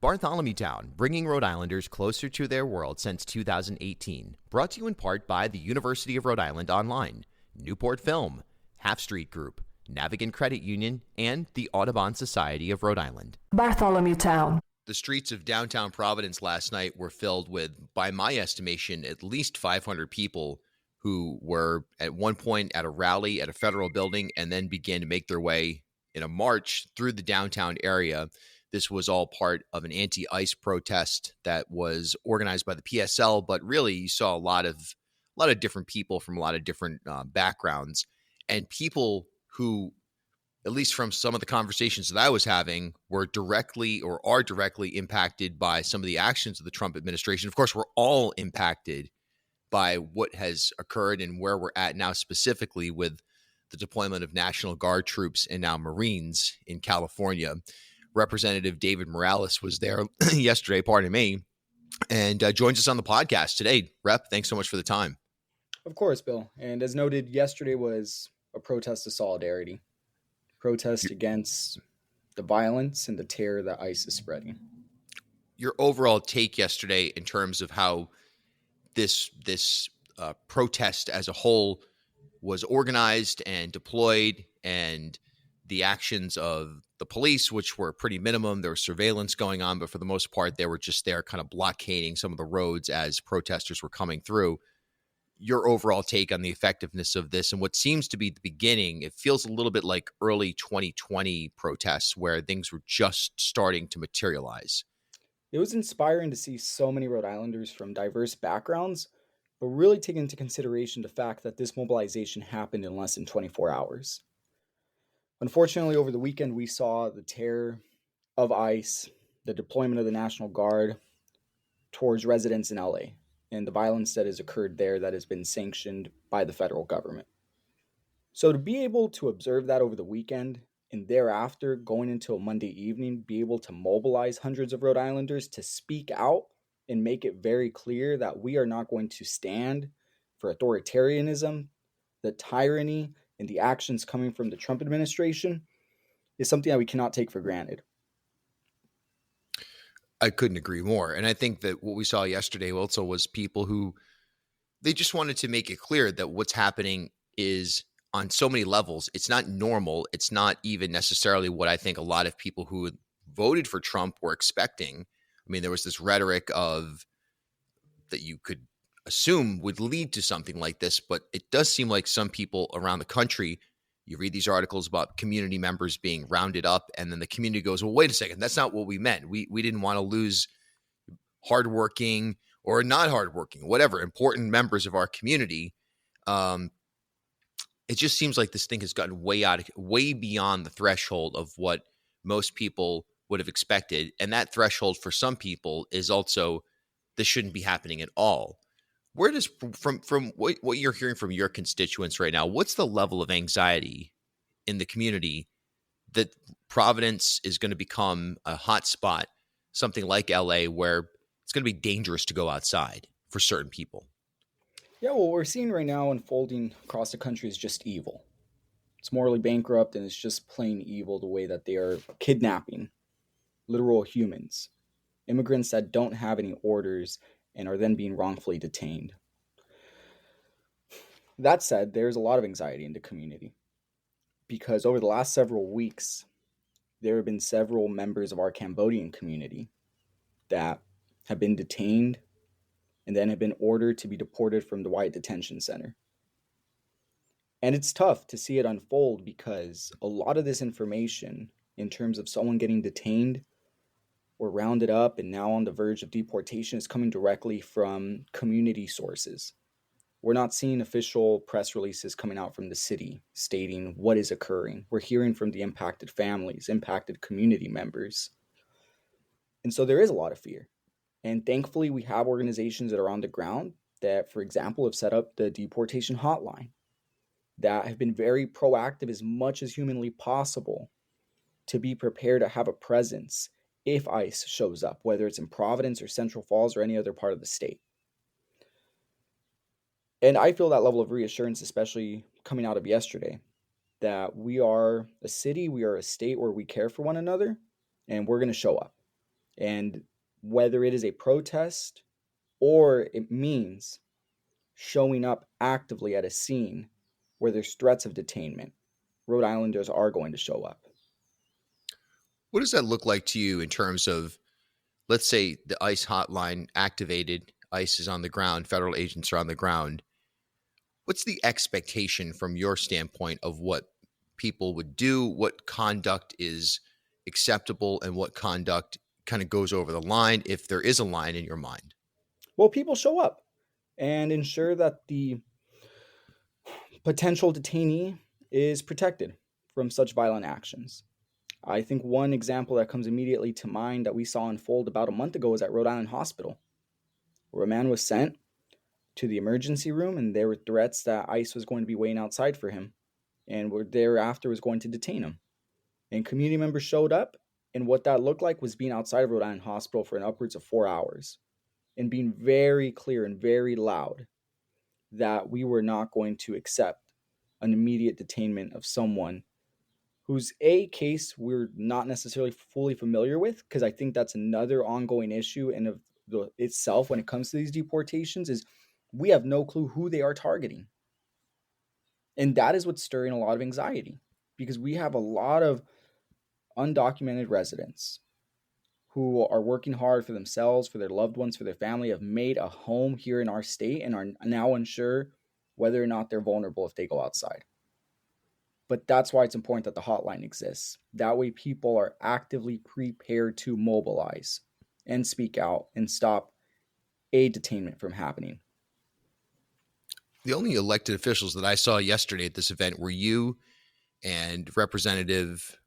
Bartholomew Town, bringing Rhode Islanders closer to their world since 2018. Brought to you in part by the University of Rhode Island Online, Newport Film, Half Street Group, Navigant Credit Union, and the Audubon Society of Rhode Island. Bartholomew Town. The streets of downtown Providence last night were filled with, by my estimation, at least 500 people who were at one point at a rally at a federal building and then began to make their way in a march through the downtown area. This was all part of an anti-ICE protest that was organized by the PSL, but really you saw a lot of different people from a lot of different backgrounds, and people who, at least from some of the conversations that I was having, were directly or are directly impacted by some of the actions of the Trump administration. Of course, we're all impacted by what has occurred and where we're at now, specifically with the deployment of National Guard troops and now Marines in California. Representative David Morales was there yesterday, and joins us on the podcast today. Rep, thanks so much for the time. Of course, Bill. And as noted, yesterday was a protest of solidarity. Protest against the violence and the terror that ICE is spreading. Your overall take yesterday in terms of how this protest as a whole was organized and deployed, and the actions of the police, which were pretty minimum. There was surveillance going on, but for the most part, they were just there kind of blockading some of the roads as protesters were coming through. Your overall take on the effectiveness of this and what seems to be the beginning, it feels a little bit like early 2020 protests where things were just starting to materialize. It was inspiring to see so many Rhode Islanders from diverse backgrounds, but really take into consideration the fact that this mobilization happened in less than 24 hours. Unfortunately, over the weekend, we saw the terror of ICE, the deployment of the National Guard towards residents in LA, and the violence that has occurred there that has been sanctioned by the federal government. So to be able to observe that over the weekend and thereafter, going into a Monday evening, be able to mobilize hundreds of Rhode Islanders to speak out and make it very clear that we are not going to stand for authoritarianism, the tyranny, and the actions coming from the Trump administration is something that we cannot take for granted. I couldn't agree more. And I think that what we saw yesterday also was people who, they just wanted to make it clear that what's happening is on so many levels. It's not normal. It's not even necessarily what I think a lot of people who voted for Trump were expecting. I mean, there was this rhetoric of that you could assume would lead to something like this, but it does seem like some people around the country, you read these articles about community members being rounded up, and then the community goes, well, wait a second, that's not what we meant. We didn't want to lose hardworking or not hardworking, whatever, important members of our community. It just seems like this thing has gotten way beyond the threshold of what most people would have expected. And that threshold for some people is also, this shouldn't be happening at all. Where does, from what you're hearing from your constituents right now, what's the level of anxiety in the community that Providence is going to become a hot spot, something like LA, where it's going to be dangerous to go outside for certain people? Yeah, well, what we're seeing right now unfolding across the country is just evil. It's morally bankrupt, and it's just plain evil the way that they are kidnapping literal humans, immigrants that don't have any orders and are then being wrongfully detained. That said, there's a lot of anxiety in the community because over the last several weeks, there have been several members of our Cambodian community that have been detained and then have been ordered to be deported from the Wyatt Detention Center. And it's tough to see it unfold because a lot of this information in terms of someone getting detained or rounded up and now on the verge of deportation is coming directly from community sources. We're not seeing official press releases coming out from the city stating what is occurring. We're hearing from the impacted families, impacted community members. And so there is a lot of fear. And thankfully, we have organizations that are on the ground that, for example, have set up the deportation hotline that have been very proactive as much as humanly possible to be prepared to have a presence if ICE shows up, whether it's in Providence or Central Falls or any other part of the state. And I feel that level of reassurance, especially coming out of yesterday, that we are a city, we are a state where we care for one another, and we're going to show up. And whether it is a protest or it means showing up actively at a scene where there's threats of detainment, Rhode Islanders are going to show up. What does that look like to you in terms of, let's say, the ICE hotline activated, ICE is on the ground, federal agents are on the ground? What's the expectation from your standpoint of what people would do, what conduct is acceptable, and what conduct kind of goes over the line, if there is a line in your mind? Well, people show up and ensure that the potential detainee is protected from such violent actions. I think one example that comes immediately to mind that we saw unfold about a month ago was at Rhode Island Hospital, where a man was sent to the emergency room and there were threats that ICE was going to be waiting outside for him and were thereafter was going to detain him. And community members showed up, and what that looked like was being outside of Rhode Island Hospital for an upwards of 4 hours and being very clear and very loud that we were not going to accept an immediate detainment of someone whose a case we're not necessarily fully familiar with, because I think that's another ongoing issue in of the itself when it comes to these deportations is we have no clue who they are targeting. And that is what's stirring a lot of anxiety because we have a lot of undocumented residents who are working hard for themselves, for their loved ones, for their family, have made a home here in our state and are now unsure whether or not they're vulnerable if they go outside. But that's why it's important that the hotline exists. That way, people are actively prepared to mobilize and speak out and stop a detainment from happening. The only elected officials that I saw yesterday at this event were you and Representative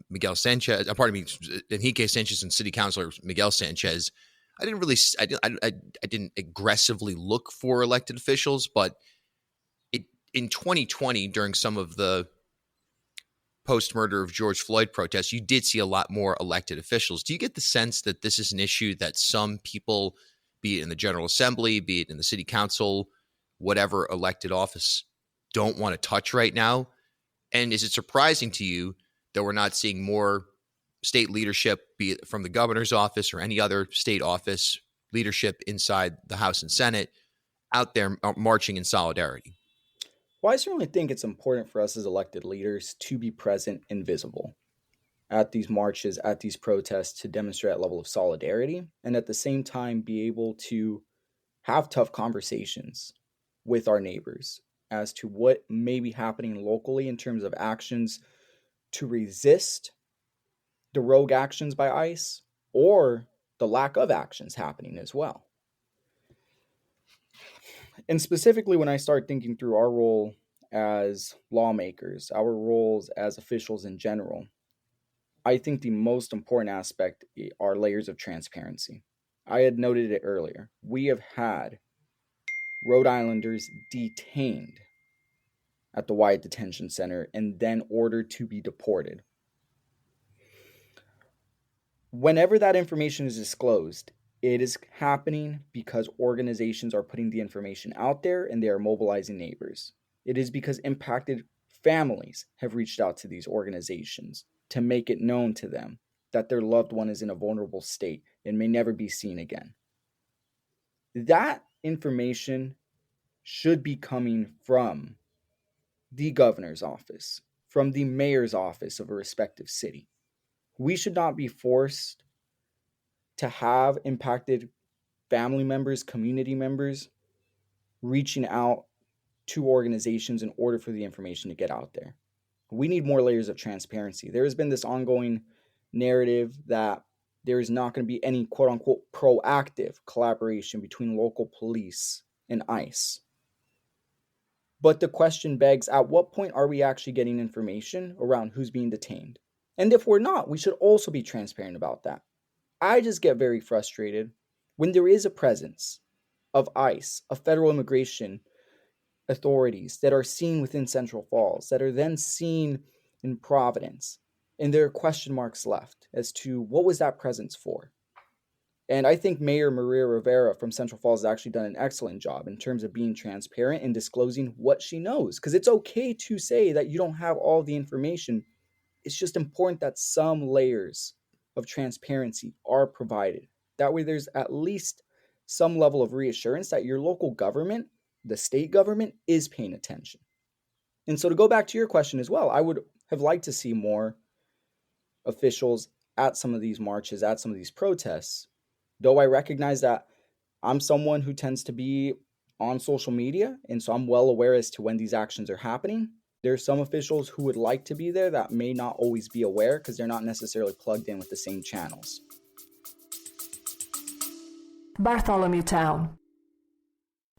Miguel Sanchez. Pardon me, Enrique Sanchez and City Councilor Miguel Sanchez. I didn't aggressively look for elected officials, but in 2020 during some of the post-murder of George Floyd protests, you did see a lot more elected officials. Do you get the sense that this is an issue that some people, be it in the General Assembly, be it in the City Council, whatever elected office, don't want to touch right now? And is it surprising to you that we're not seeing more state leadership, be it from the governor's office or any other state office, leadership inside the House and Senate, out there marching in solidarity? Well, I certainly think it's important for us as elected leaders to be present and visible at these marches, at these protests, to demonstrate that level of solidarity, and at the same time be able to have tough conversations with our neighbors as to what may be happening locally in terms of actions to resist the rogue actions by ICE or the lack of actions happening as well. And specifically, when I start thinking through our role as lawmakers, our roles as officials in general, I think the most important aspect are layers of transparency. I had noted it earlier. We have had Rhode Islanders detained at the Wyatt Detention Center and then ordered to be deported. Whenever that information is disclosed, it is happening because organizations are putting the information out there and they are mobilizing neighbors. It is because impacted families have reached out to these organizations to make it known to them that their loved one is in a vulnerable state and may never be seen again. That information should be coming from the governor's office, from the mayor's office of a respective city. We should not be forced to have impacted family members, community members reaching out to organizations in order for the information to get out there. We need more layers of transparency. There has been this ongoing narrative that there is not going to be any quote unquote proactive collaboration between local police and ICE. But the question begs, at what point are we actually getting information around who's being detained? And if we're not, we should also be transparent about that. I just get very frustrated when there is a presence of ICE, of federal immigration authorities that are seen within Central Falls, that are then seen in Providence, and there are question marks left as to what was that presence for. And I think Mayor Maria Rivera from Central Falls has actually done an excellent job in terms of being transparent and disclosing what she knows. Because it's okay to say that you don't have all the information. It's just important that some layers of transparency are provided. That way, there's at least some level of reassurance that your local government, the state government, is paying attention. And so, to go back to your question as well, I would have liked to see more officials at some of these marches, at some of these protests. Though I recognize that I'm someone who tends to be on social media, and so I'm well aware as to when these actions are happening. There's some officials who would like to be there that may not always be aware because they're not necessarily plugged in with the same channels. Bartholomew Town.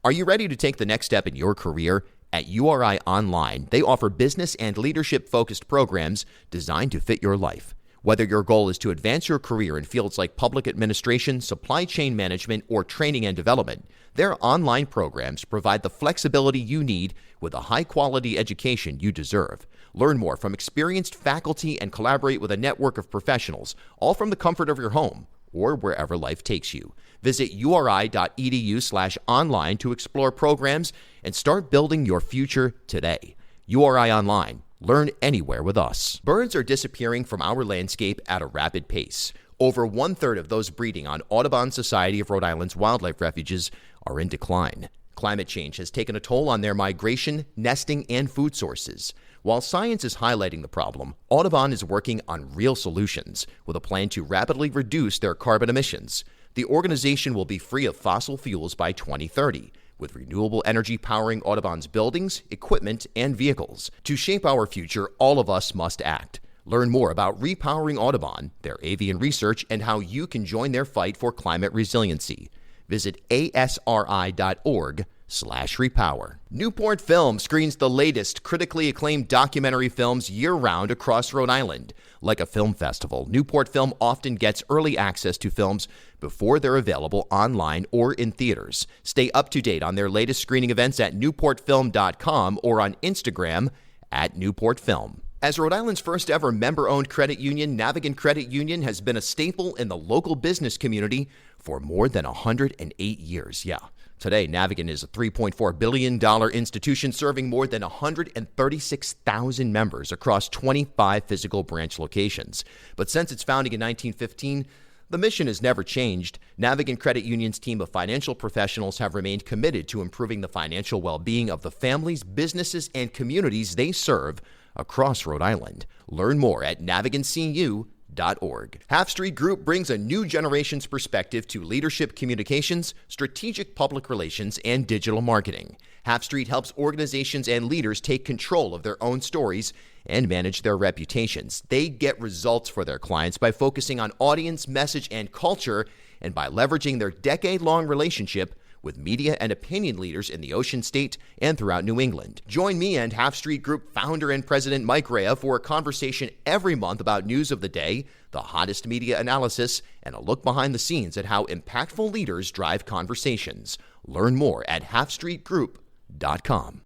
Are you ready to take the next step in your career? At URI Online, they offer business and leadership-focused programs designed to fit your life. Whether your goal is to advance your career in fields like public administration, supply chain management, or training and development, their online programs provide the flexibility you need with a high-quality education you deserve. Learn more from experienced faculty and collaborate with a network of professionals, all from the comfort of your home or wherever life takes you. Visit uri.edu/online to explore programs and start building your future today. URI Online. Learn anywhere with us. Birds are disappearing from our landscape at a rapid pace. Over 1/3 of those breeding on Audubon Society of Rhode Island's wildlife refuges are in decline. Climate change has taken a toll on their migration, nesting, and food sources. While science is highlighting the problem, Audubon is working on real solutions with a plan to rapidly reduce their carbon emissions. The organization will be free of fossil fuels by 2030, with renewable energy powering Audubon's buildings, equipment, and vehicles. To shape our future, all of us must act. Learn more about Repowering Audubon, their avian research, and how you can join their fight for climate resiliency. Visit asri.org/repower. Newport Film screens the latest critically acclaimed documentary films year-round across Rhode Island. Like a film festival, Newport Film often gets early access to films before they're available online or in theaters. Stay up to date on their latest screening events at newportfilm.com or on Instagram at newportfilm. As Rhode Island's first ever member-owned credit union, Navigant Credit Union has been a staple in the local business community for more than 108 years. Yeah. Today, Navigant is a $3.4 billion institution serving more than 136,000 members across 25 physical branch locations. But since its founding in 1915, the mission has never changed. Navigant Credit Union's team of financial professionals have remained committed to improving the financial well-being of the families, businesses, and communities they serve across Rhode Island. Learn more at navigantcu.org. Half Street Group brings a new generation's perspective to leadership communications, strategic public relations, and digital marketing. Half Street helps organizations and leaders take control of their own stories and manage their reputations. They get results for their clients by focusing on audience, message, and culture, and by leveraging their decade-long relationship with media and opinion leaders in the Ocean State and throughout New England. Join me and Half Street Group founder and president Mike Rea for a conversation every month about news of the day, the hottest media analysis, and a look behind the scenes at how impactful leaders drive conversations. Learn more at halfstreetgroup.com.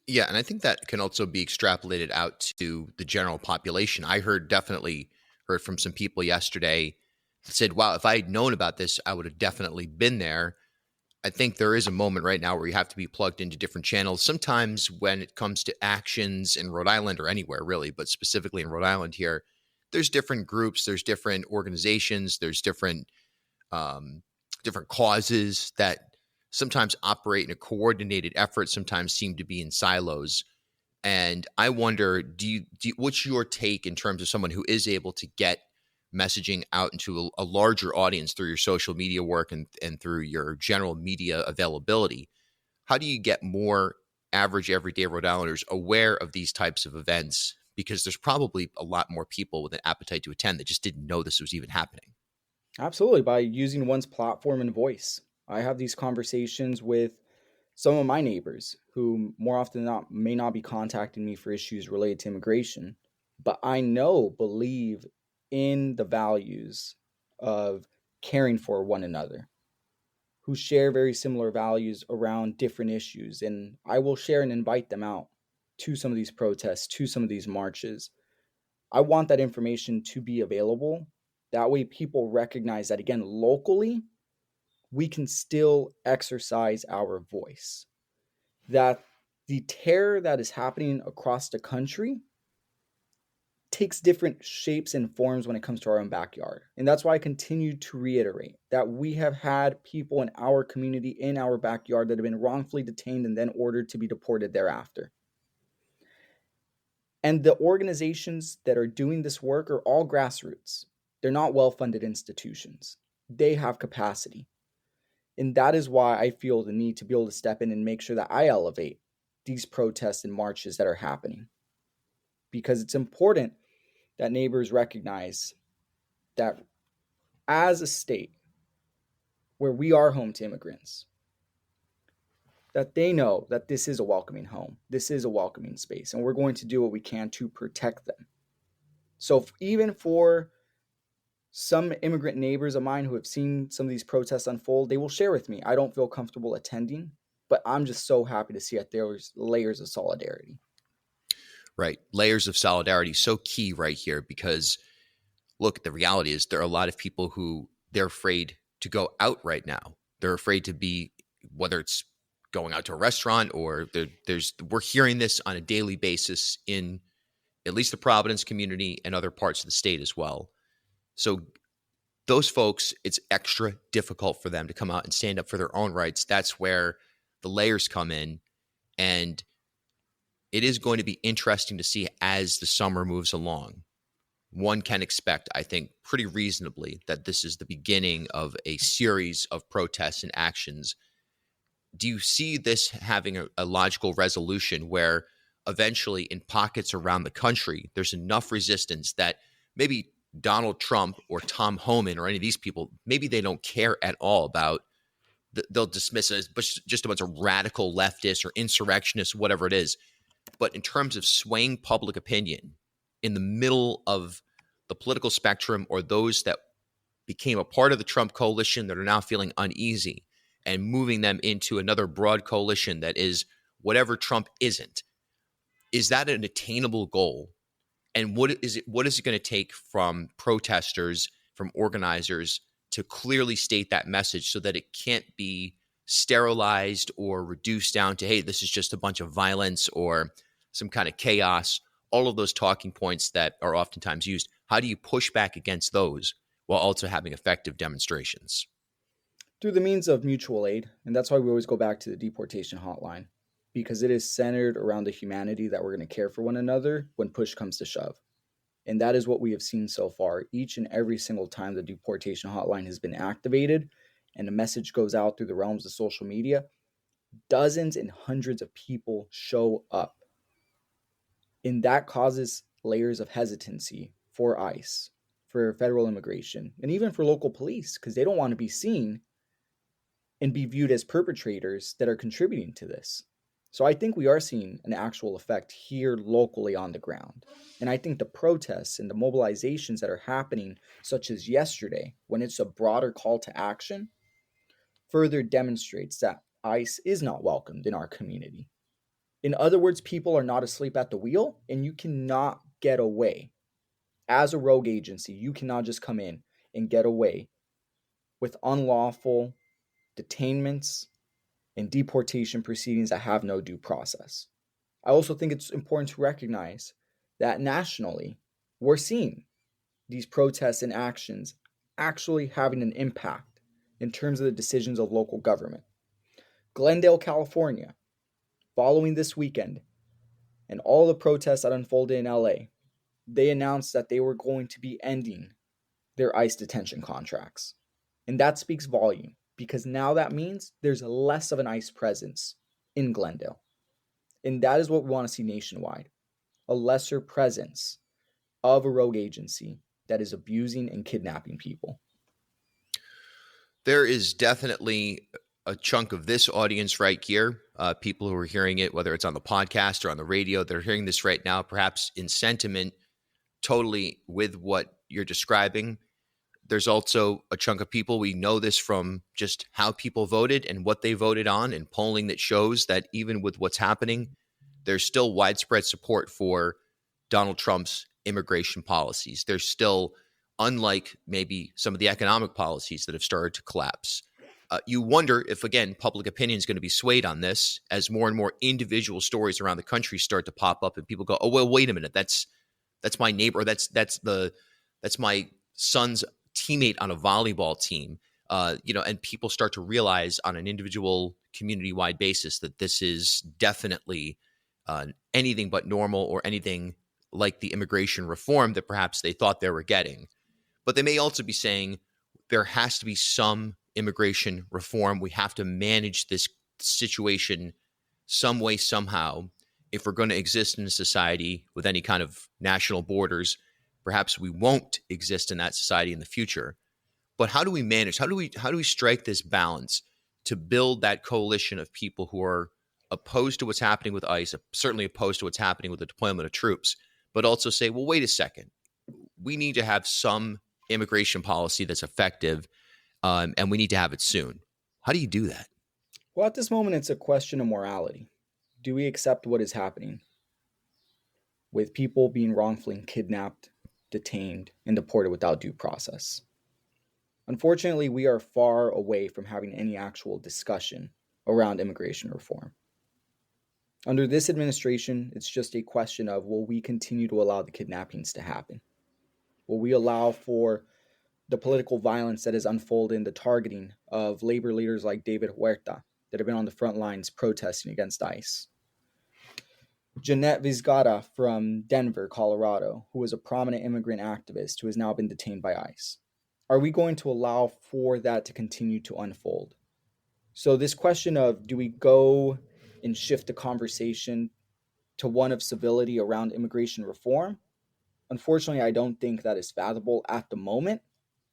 Yeah, and I think that can also be extrapolated out to the general population. I definitely heard from some people yesterday that said, wow, if I had known about this, I would have definitely been there. I think there is a moment right now where you have to be plugged into different channels. Sometimes when it comes to actions in Rhode Island or anywhere really, but specifically in Rhode Island here, there's different groups, there's different organizations, there's different causes that sometimes operate in a coordinated effort, sometimes seem to be in silos. And I wonder, what's your take in terms of someone who is able to get messaging out into a larger audience through your social media work and through your general media availability? How do you get more average everyday Rhode Islanders aware of these types of events? Because there's probably a lot more people with an appetite to attend that just didn't know this was even happening. Absolutely, by using one's platform and voice. I have these conversations with some of my neighbors who more often than not may not be contacting me for issues related to immigration, but I believe in the values of caring for one another, who share very similar values around different issues. And I will share and invite them out to some of these protests, to some of these marches. I want that information to be available. That way people recognize that, again, locally, we can still exercise our voice. That the terror that is happening across the country takes different shapes and forms when it comes to our own backyard. And that's why I continue to reiterate that we have had people in our community, in our backyard, that have been wrongfully detained and then ordered to be deported thereafter. And the organizations that are doing this work are all grassroots. They're not well-funded institutions. They have capacity. And that is why I feel the need to be able to step in and make sure that I elevate these protests and marches that are happening. Because it's important that neighbors recognize that as a state where we are home to immigrants, that they know that this is a welcoming home, this is a welcoming space, and we're going to do what we can to protect them. So even for some immigrant neighbors of mine who have seen some of these protests unfold, they will share with me, I don't feel comfortable attending, but I'm just so happy to see that there's layers of solidarity. Right. Layers of solidarity. So key right here, because look, the reality is there are a lot of people who they're afraid to go out right now. They're afraid to be, whether it's going out to a restaurant or we're hearing this on a daily basis in at least the Providence community and other parts of the state as well. So those folks, it's extra difficult for them to come out and stand up for their own rights. That's where the layers come in. And it is going to be interesting to see as the summer moves along. One can expect, I think, pretty reasonably that this is the beginning of a series of protests and actions. Do you see this having a logical resolution where eventually in pockets around the country, there's enough resistance that maybe Donald Trump or Tom Homan or any of these people, maybe they don't care at all about, they'll dismiss it as just a bunch of radical leftists or insurrectionists, whatever it is. But in terms of swaying public opinion in the middle of the political spectrum, or those that became a part of the Trump coalition that are now feeling uneasy and moving them into another broad coalition that is whatever Trump isn't, is that an attainable goal? And what is it going to take from protesters, from organizers to clearly state that message so that it can't be sterilized or reduced down to, hey, this is just a bunch of violence or some kind of chaos, all of those talking points that are oftentimes used? How do you push back against those while also having effective demonstrations? Through the means of mutual aid. And that's why we always go back to the deportation hotline, because it is centered around the humanity that we're going to care for one another when push comes to shove. And that is what we have seen so far. Each and every single time the deportation hotline has been activated and a message goes out through the realms of social media, dozens and hundreds of people show up. And that causes layers of hesitancy for ICE, for federal immigration, and even for local police, because they don't want to be seen and be viewed as perpetrators that are contributing to this. So I think we are seeing an actual effect here locally on the ground. And I think the protests and the mobilizations that are happening, such as yesterday, when it's a broader call to action, further demonstrates that ICE is not welcomed in our community. In other words, people are not asleep at the wheel, and you cannot get away. As a rogue agency, you cannot just come in and get away with unlawful detainments and deportation proceedings that have no due process. I also think it's important to recognize that nationally, we're seeing these protests and actions actually having an impact in terms of the decisions of local government. Glendale, California, following this weekend and all the protests that unfolded in LA, they announced that they were going to be ending their ICE detention contracts. And that speaks volume, because now that means there's less of an ICE presence in Glendale. And that is what we want to see nationwide, a lesser presence of a rogue agency that is abusing and kidnapping people. There is definitely a chunk of this audience right here, people who are hearing it, whether it's on the podcast or on the radio, they're hearing this right now, perhaps in sentiment, totally with what you're describing. There's also a chunk of people, we know this from just how people voted and what they voted on, and polling that shows that even with what's happening, there's still widespread support for Donald Trump's immigration policies. There's still, unlike maybe some of the economic policies that have started to collapse, you wonder if, again, public opinion is going to be swayed on this as more and more individual stories around the country start to pop up and people go, oh, well, wait a minute, that's That's my neighbor. That's my son's teammate on a volleyball team. And people start to realize on an individual community-wide basis that this is definitely anything but normal or anything like the immigration reform that perhaps they thought they were getting. But they may also be saying there has to be some immigration reform. We have to manage this situation some way, somehow. If we're going to exist in a society with any kind of national borders, perhaps we won't exist in that society in the future. But how do we manage? How do we strike this balance to build that coalition of people who are opposed to what's happening with ICE, certainly opposed to what's happening with the deployment of troops, but also say, well, wait a second, we need to have some immigration policy that's effective, and we need to have it soon. How do you do that? Well, at this moment, it's a question of morality. Do we accept what is happening with people being wrongfully kidnapped, detained, and deported without due process? Unfortunately, we are far away from having any actual discussion around immigration reform. Under this administration, it's just a question of, will we continue to allow the kidnappings to happen? Will we allow for the political violence that has unfolded in the targeting of labor leaders like David Huerta that have been on the front lines protesting against ICE? Jeanette Vizgara from Denver, Colorado, who was a prominent immigrant activist who has now been detained by ICE. Are we going to allow for that to continue to unfold? So this question of, do we go and shift the conversation to one of civility around immigration reform? Unfortunately, I don't think that is fathomable at the moment,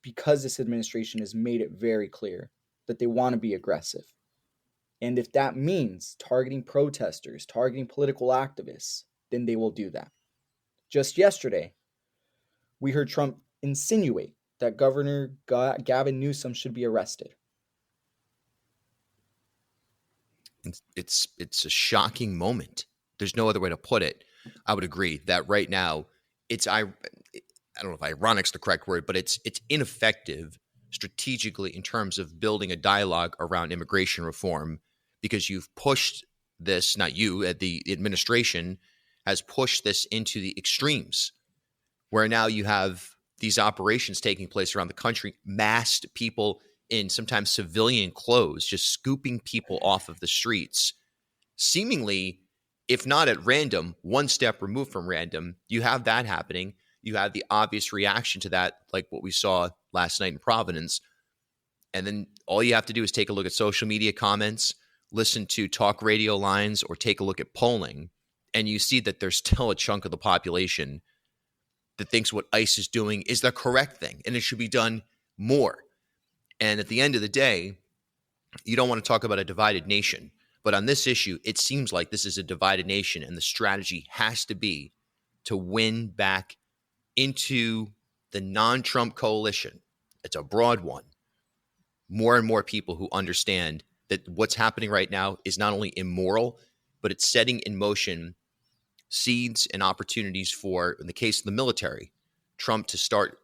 because this administration has made it very clear that they want to be aggressive. And if that means targeting protesters, targeting political activists, then they will do that. Just yesterday, we heard Trump insinuate that Governor Gavin Newsom should be arrested. It's a shocking moment. There's no other way to put it. I would agree that right now I don't know if ironic's the correct word, but it's ineffective strategically in terms of building a dialogue around immigration reform, because you've pushed this, not you, the administration has pushed this into the extremes, where now you have these operations taking place around the country, masked people in sometimes civilian clothes, just scooping people off of the streets, seemingly, if not at random, one step removed from random. You have that happening. You have the obvious reaction to that, like what we saw last night in Providence. And then all you have to do is take a look at social media comments, listen to talk radio lines, or take a look at polling, and you see that there's still a chunk of the population that thinks what ICE is doing is the correct thing, and it should be done more. And at the end of the day, you don't want to talk about a divided nation. But on this issue, it seems like this is a divided nation, and the strategy has to be to win back into the non-Trump coalition. It's a broad one. More and more people who understand that what's happening right now is not only immoral, but it's setting in motion seeds and opportunities for, in the case of the military, Trump to start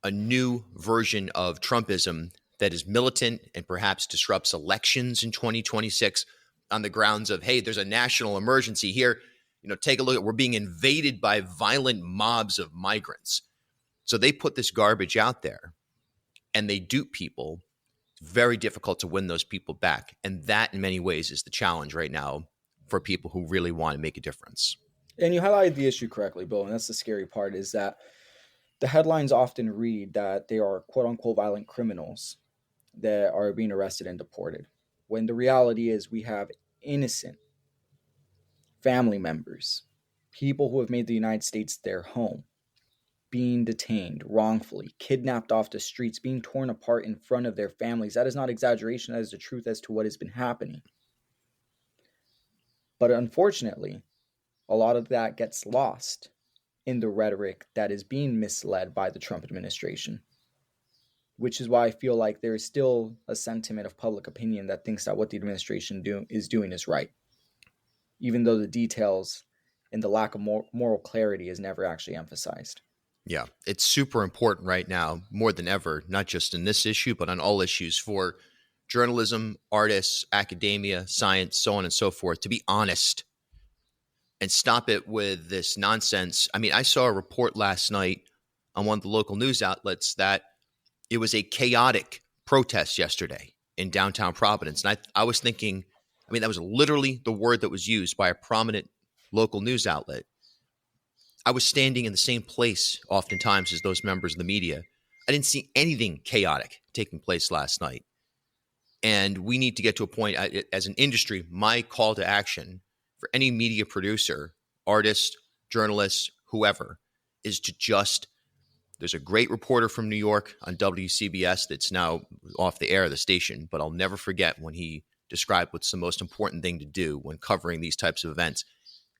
a new version of Trumpism that is militant and perhaps disrupts elections in 2026 on the grounds of, hey, there's a national emergency here. Take a look at, we're being invaded by violent mobs of migrants. So they put this garbage out there and they dupe people. It's very difficult to win those people back. And that in many ways is the challenge right now for people who really want to make a difference. And you highlighted the issue correctly, Bill, and that's the scary part, is that the headlines often read that they are quote unquote violent criminals that are being arrested and deported, when the reality is we have innocent family members, people who have made the United States their home, being detained wrongfully, kidnapped off the streets, being torn apart in front of their families. That is not exaggeration. That is the truth as to what has been happening. But unfortunately, a lot of that gets lost in the rhetoric that is being misled by the Trump administration, which is why I feel like there is still a sentiment of public opinion that thinks that what the administration is doing is right, even though the details and the lack of moral clarity is never actually emphasized. Yeah, it's super important right now, more than ever, not just in this issue, but on all issues, for journalism, artists, academia, science, so on and so forth, to be honest and stop it with this nonsense. I mean, I saw a report last night on one of the local news outlets that it was a chaotic protest yesterday in downtown Providence. And I was thinking, I mean, that was literally the word that was used by a prominent local news outlet. I was standing in the same place oftentimes as those members of the media. I didn't see anything chaotic taking place last night. And we need to get to a point, as an industry, my call to action for any media producer, artist, journalist, whoever, is to just, there's a great reporter from New York on WCBS that's now off the air of the station, but I'll never forget when he described what's the most important thing to do when covering these types of events.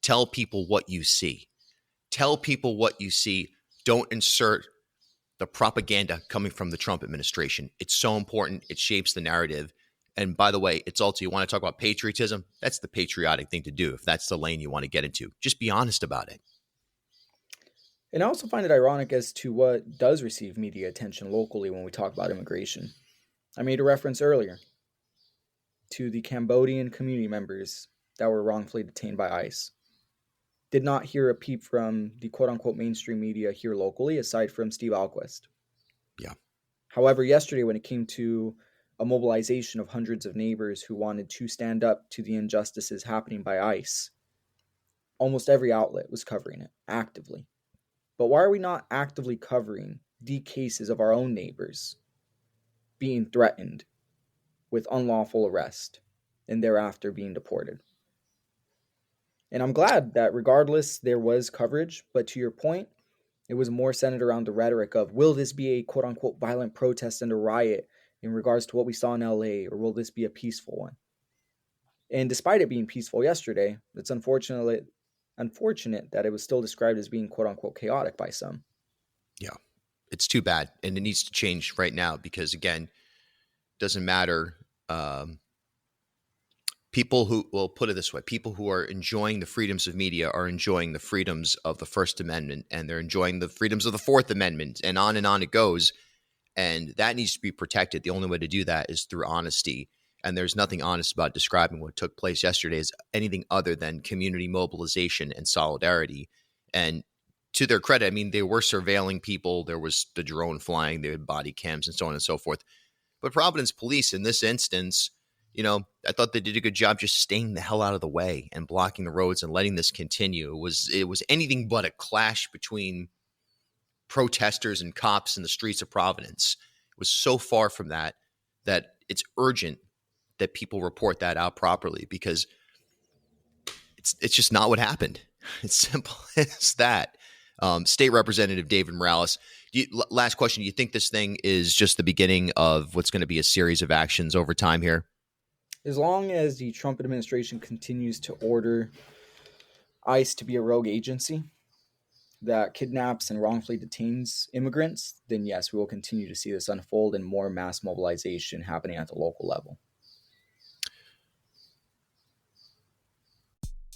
Tell people what you see. Tell people what you see. Don't insert the propaganda coming from the Trump administration. It's so important. It shapes the narrative. And by the way, it's also, you want to talk about patriotism? That's the patriotic thing to do if that's the lane you want to get into. Just be honest about it. And I also find it ironic as to what does receive media attention locally when we talk about immigration. I made a reference earlier to the Cambodian community members that were wrongfully detained by ICE. Did not hear a peep from the quote-unquote mainstream media here locally, aside from Steve Alquist. Yeah. However, yesterday when it came to a mobilization of hundreds of neighbors who wanted to stand up to the injustices happening by ICE, almost every outlet was covering it actively. But why are we not actively covering the cases of our own neighbors being threatened with unlawful arrest and thereafter being deported? And I'm glad that regardless there was coverage, but to your point, it was more centered around the rhetoric of, will this be a quote-unquote violent protest and a riot in regards to what we saw in LA, or will this be a peaceful one? And despite it being peaceful yesterday, it's unfortunate that it was still described as being quote-unquote chaotic by some. Yeah, it's too bad. And it needs to change right now because, again, it doesn't matter. People who, well, put it this way, people who are enjoying the freedoms of media are enjoying the freedoms of the First Amendment, and they're enjoying the freedoms of the Fourth Amendment, and on it goes. And that needs to be protected. The only way to do that is through honesty. And there's nothing honest about describing what took place yesterday as anything other than community mobilization and solidarity. And to their credit, I mean, they were surveilling people. There was the drone flying, they had body cams and so on and so forth. But Providence police in this instance, you know, I thought they did a good job just staying the hell out of the way and blocking the roads and letting this continue. It was anything but a clash between protesters and cops in the streets of Providence. It was so far from that it's urgent that people report that out properly, because it's just not what happened. It's simple as that. State Representative David Morales, last question. Do you think this thing is just the beginning of what's going to be a series of actions over time here? As long as the Trump administration continues to order ICE to be a rogue agency that kidnaps and wrongfully detains immigrants, then yes, we will continue to see this unfold and more mass mobilization happening at the local level.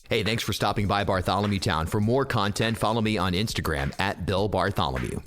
Hey, thanks for stopping by Bartholomew Town. For more content, follow me on Instagram @BillBartholomew.